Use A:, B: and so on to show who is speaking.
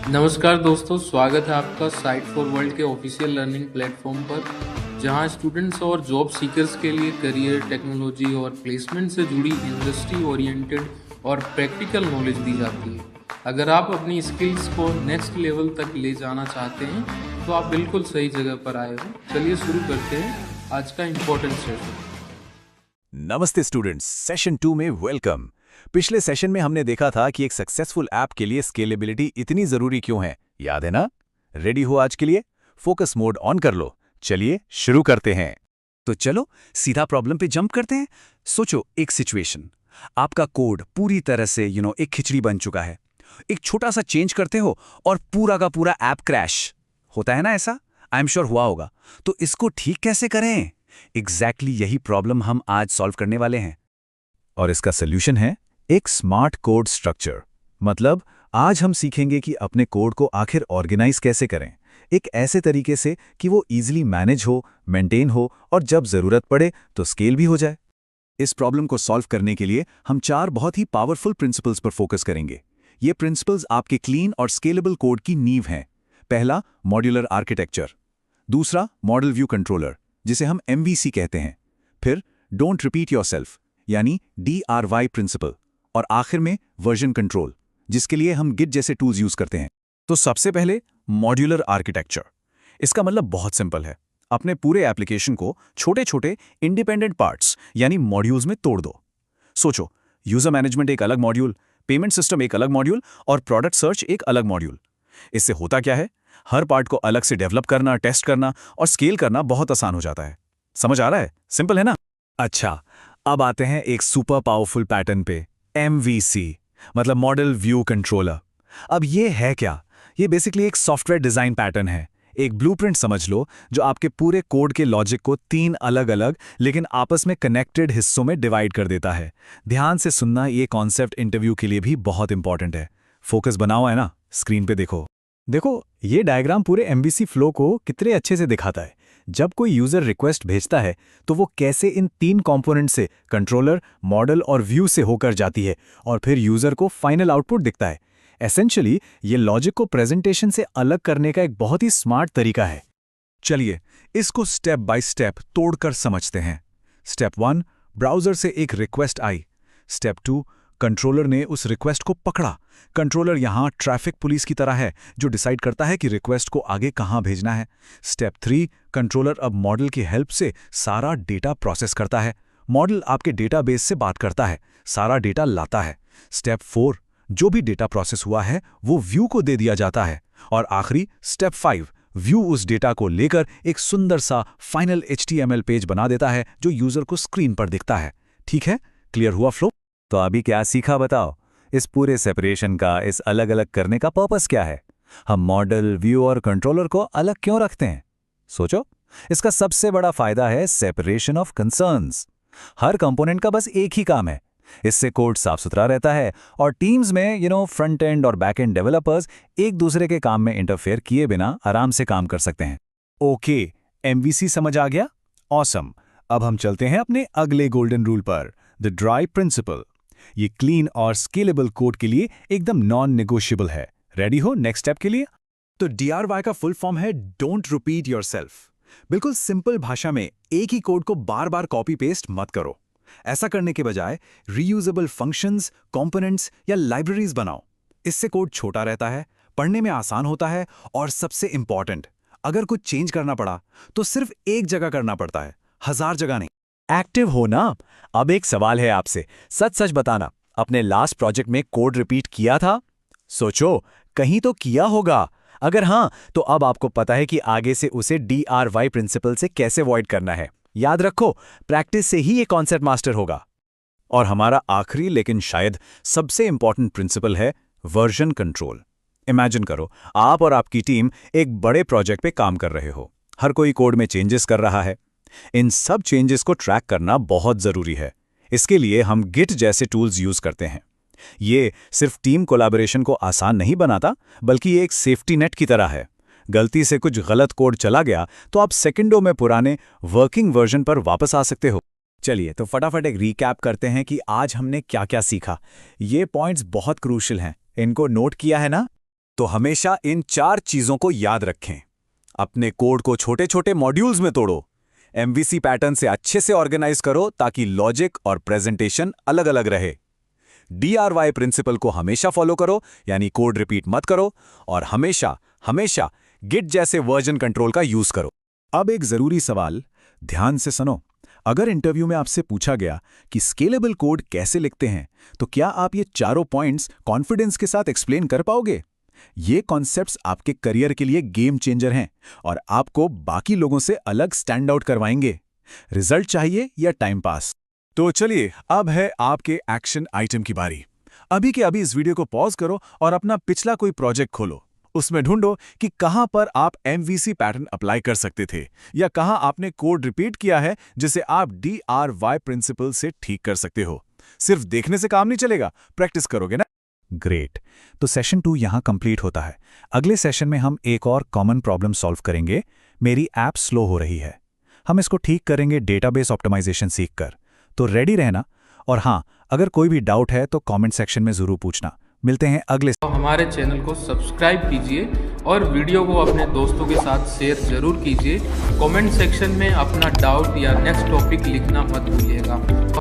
A: नमस्कार दोस्तों, स्वागत है आपका साइट फॉर वर्ल्ड के ऑफिशियल लर्निंग प्लेटफॉर्म पर, जहां स्टूडेंट्स और जॉब सीकर्स के लिए करियर, टेक्नोलॉजी और प्लेसमेंट से जुड़ी इंडस्ट्री ओरिएंटेड और प्रैक्टिकल नॉलेज दी जाती है। अगर आप अपनी स्किल्स को नेक्स्ट लेवल तक ले जाना चाहते हैं, तो आप बिल्कुल सही जगह पर आए हो। चलिए शुरू करते हैं आज का इम्पोर्टेंट सेशन।
B: नमस्ते स्टूडेंट्स, सेशन 2 में वेलकम। पिछले सेशन में हमने देखा था कि एक सक्सेसफुल ऐप के लिए स्केलेबिलिटी इतनी जरूरी क्यों है, याद है ना? रेडी हो आज के लिए? फोकस मोड ऑन कर लो। चलिए शुरू करते हैं। तो चलो सीधा प्रॉब्लम पे जंप करते हैं। सोचो एक सिचुएशन, आपका कोड पूरी तरह से एक खिचड़ी बन चुका है। एक छोटा सा चेंज करते हो और पूरा का पूरा ऐप क्रैश होता है ना, ऐसा आई एम श्योर हुआ होगा। तो इसको ठीक कैसे करें? यही प्रॉब्लम हम आज सॉल्व करने वाले हैं। और इसका सोल्यूशन है एक स्मार्ट कोड स्ट्रक्चर। मतलब आज हम सीखेंगे कि अपने कोड को आखिर ऑर्गेनाइज कैसे करें, एक ऐसे तरीके से कि वो इजीली मैनेज हो, मेंटेन हो और जब जरूरत पड़े तो स्केल भी हो जाए। इस प्रॉब्लम को सॉल्व करने के लिए हम 4 बहुत ही पावरफुल प्रिंसिपल्स पर फोकस करेंगे। ये प्रिंसिपल्स आपके क्लीन और स्केलेबल कोड की नींव हैं। पहला, मॉड्यूलर आर्किटेक्चर। दूसरा, मॉडल व्यू कंट्रोलर, जिसे हम MVC कहते हैं। फिर डोंट रिपीट योरसेल्फ यानी DRY प्रिंसिपल। और आखिर में वर्जन कंट्रोल, जिसके लिए हम गिट जैसे टूल्स यूज करते हैं। तो सबसे पहले मॉड्यूलर आर्किटेक्चर। इसका मतलब बहुत सिंपल है, अपने पूरे एप्लीकेशन को छोटे छोटे इंडिपेंडेंट पार्ट्स यानी मॉड्यूल्स में तोड़ दो। सोचो, यूजर मैनेजमेंट एक अलग मॉड्यूल, पेमेंट सिस्टम एक अलग मॉड्यूल और प्रोडक्ट सर्च एक अलग मॉड्यूल। इससे होता क्या है, हर पार्ट को अलग से डेवलप करना, टेस्ट करना और स्केल करना बहुत आसान हो जाता है। समझ आ रहा है? सिंपल है ना? अच्छा, अब आते हैं एक सुपर पावरफुल पैटर्न पे, MVC मतलब मॉडल व्यू कंट्रोलर। अब ये है क्या? ये बेसिकली एक सॉफ्टवेयर डिजाइन पैटर्न है, एक ब्लूप्रिंट समझ लो, जो आपके पूरे कोड के लॉजिक को 3 अलग अलग लेकिन आपस में कनेक्टेड हिस्सों में डिवाइड कर देता है। ध्यान से सुनना, ये कॉन्सेप्ट इंटरव्यू के लिए भी बहुत इंपॉर्टेंट है। फोकस बनाओ, है ना? स्क्रीन पे देखो। देखो, ये डायग्राम पूरे MVC फ्लो को कितने अच्छे से दिखाता है। जब कोई यूजर रिक्वेस्ट भेजता है तो वो कैसे इन 3 कंपोनेंट से, कंट्रोलर, मॉडल और व्यू से होकर जाती है और फिर यूजर को फाइनल आउटपुट दिखता है। एसेंशियली ये लॉजिक को प्रेजेंटेशन से अलग करने का एक बहुत ही स्मार्ट तरीका है। चलिए इसको स्टेप बाय स्टेप तोड़कर समझते हैं। स्टेप 1, ब्राउजर से एक रिक्वेस्ट आई। स्टेप 2, कंट्रोलर ने उस रिक्वेस्ट को पकड़ा। कंट्रोलर यहाँ ट्रैफिक पुलिस की तरह है, जो डिसाइड करता है कि रिक्वेस्ट को आगे कहाँ भेजना है। स्टेप 3, कंट्रोलर अब मॉडल की हेल्प से सारा डेटा प्रोसेस करता है। मॉडल आपके डेटाबेस से बात करता है, सारा डेटा लाता है। स्टेप 4, जो भी डेटा प्रोसेस हुआ है वो व्यू को दे दिया जाता है। और आखिरी स्टेप 5, व्यू उस डेटा को लेकर एक सुंदर सा फाइनल HTML पेज बना देता है, जो यूजर को स्क्रीन पर दिखता है। ठीक है, क्लियर हुआ फ्लो? तो अभी क्या सीखा बताओ? इस पूरे सेपरेशन का, इस अलग अलग करने का पर्पस क्या है? हम मॉडल, व्यू और कंट्रोलर को अलग क्यों रखते हैं? सोचो, इसका सबसे बड़ा फायदा है separation of concerns. Her component का बस एक ही काम है। इससे कोड साफ सुथरा रहता है और टीम्स में फ्रंट एंड और बैक एंड डेवलपर्स एक दूसरे के काम में इंटरफेयर किए बिना आराम से काम कर सकते हैं। ओके, MVC समझ आ गया? ऑसम। अब हम चलते हैं अपने अगले गोल्डन रूल पर, द ड्राई प्रिंसिपल। ये क्लीन और स्केलेबल कोड के लिए एकदम नॉन नेगोशिएबल है। रेडी हो नेक्स्ट स्टेप के लिए? तो DRY का फुल फॉर्म है डोंट रिपीट योरसेल्फ। बिल्कुल सिंपल भाषा में, एक ही कोड को बार बार कॉपी पेस्ट मत करो। ऐसा करने के बजाय रीयूजेबल फंक्शंस, कंपोनेंट्स या लाइब्रेरीज बनाओ। इससे कोड छोटा रहता है, पढ़ने में आसान होता है और सबसे इंपॉर्टेंट, अगर कुछ चेंज करना पड़ा तो सिर्फ एक जगह करना पड़ता है, 1000 जगह नहीं। एक्टिव हो ना? अब एक सवाल है आपसे, सच सच बताना, अपने लास्ट प्रोजेक्ट में कोड रिपीट किया था? सोचो, कहीं तो किया होगा। अगर हाँ, तो अब आपको पता है कि आगे से उसे DRY प्रिंसिपल से कैसे अवॉइड करना है। याद रखो, प्रैक्टिस से ही ये कॉन्सेप्ट मास्टर होगा। और हमारा आखिरी लेकिन शायद सबसे इंपॉर्टेंट प्रिंसिपल है वर्जन कंट्रोल। इमेजिन करो, आप और आपकी टीम एक बड़े प्रोजेक्ट पे काम कर रहे हो। हर कोई कोड में चेंजेस कर रहा है। इन सब चेंजेस को ट्रैक करना बहुत जरूरी है। इसके लिए हम गिट जैसे टूल्स यूज करते हैं। ये सिर्फ टीम कोलैबोरेशन को आसान नहीं बनाता, बल्कि ये एक सेफ्टी नेट की तरह है। गलती से कुछ गलत कोड चला गया तो आप सेकंडों में पुराने वर्किंग वर्जन पर वापस आ सकते हो। चलिए तो फटाफट एक रीकैप करते हैं कि आज हमने क्या क्या सीखा। ये पॉइंट्स बहुत क्रूशियल हैं, इनको नोट किया है ना? तो हमेशा इन 4 चीजों को याद रखें। अपने कोड को छोटे छोटे मॉड्यूल्स में तोड़ो, एमवीसी पैटर्न से अच्छे से ऑर्गेनाइज करो ताकि लॉजिक और प्रेजेंटेशन अलग अलग रहे। DRY प्रिंसिपल को हमेशा फॉलो करो, यानी कोड रिपीट मत करो, और हमेशा हमेशा गिट जैसे वर्जन कंट्रोल का यूज करो। अब एक जरूरी सवाल, ध्यान से सुनो। अगर इंटरव्यू में आपसे पूछा गया कि स्केलेबल कोड कैसे लिखते हैं, तो क्या आप ये चारों पॉइंट्स कॉन्फिडेंस के साथ एक्सप्लेन कर पाओगे? ये कॉन्सेप्ट्स आपके करियर के लिए गेम चेंजर हैं और आपको बाकी लोगों से अलग स्टैंड आउट करवाएंगे। रिजल्ट चाहिए या टाइम पास? तो चलिए, अब है आपके एक्शन आइटम की बारी। अभी के अभी इस वीडियो को पॉज करो और अपना पिछला कोई प्रोजेक्ट खोलो। उसमें ढूंढो कि कहां पर आप एमवीसी पैटर्न अप्लाई कर सकते थे या कहां आपने कोड रिपीट किया है जिसे आप DRY प्रिंसिपल से ठीक कर सकते हो। सिर्फ देखने से काम नहीं चलेगा, प्रैक्टिस करोगे ना? ग्रेट। तो सेशन 2 यहां कंप्लीट होता है। अगले सेशन में हम एक और कॉमन प्रॉब्लम सॉल्व करेंगे। मेरी ऐप स्लो हो रही है, हम इसको ठीक करेंगे डेटाबेस ऑप्टिमाइजेशन सीखकर। तो रेडी रहना, और हाँ, अगर कोई भी डाउट है तो कमेंट सेक्शन में जरूर पूछना। मिलते हैं अगले।
A: तो हमारे चैनल को सब्सक्राइब कीजिए और वीडियो को अपने दोस्तों के साथ शेयर जरूर कीजिए। कमेंट सेक्शन में अपना डाउट या नेक्स्ट टॉपिक लिखना मत भूलिएगा।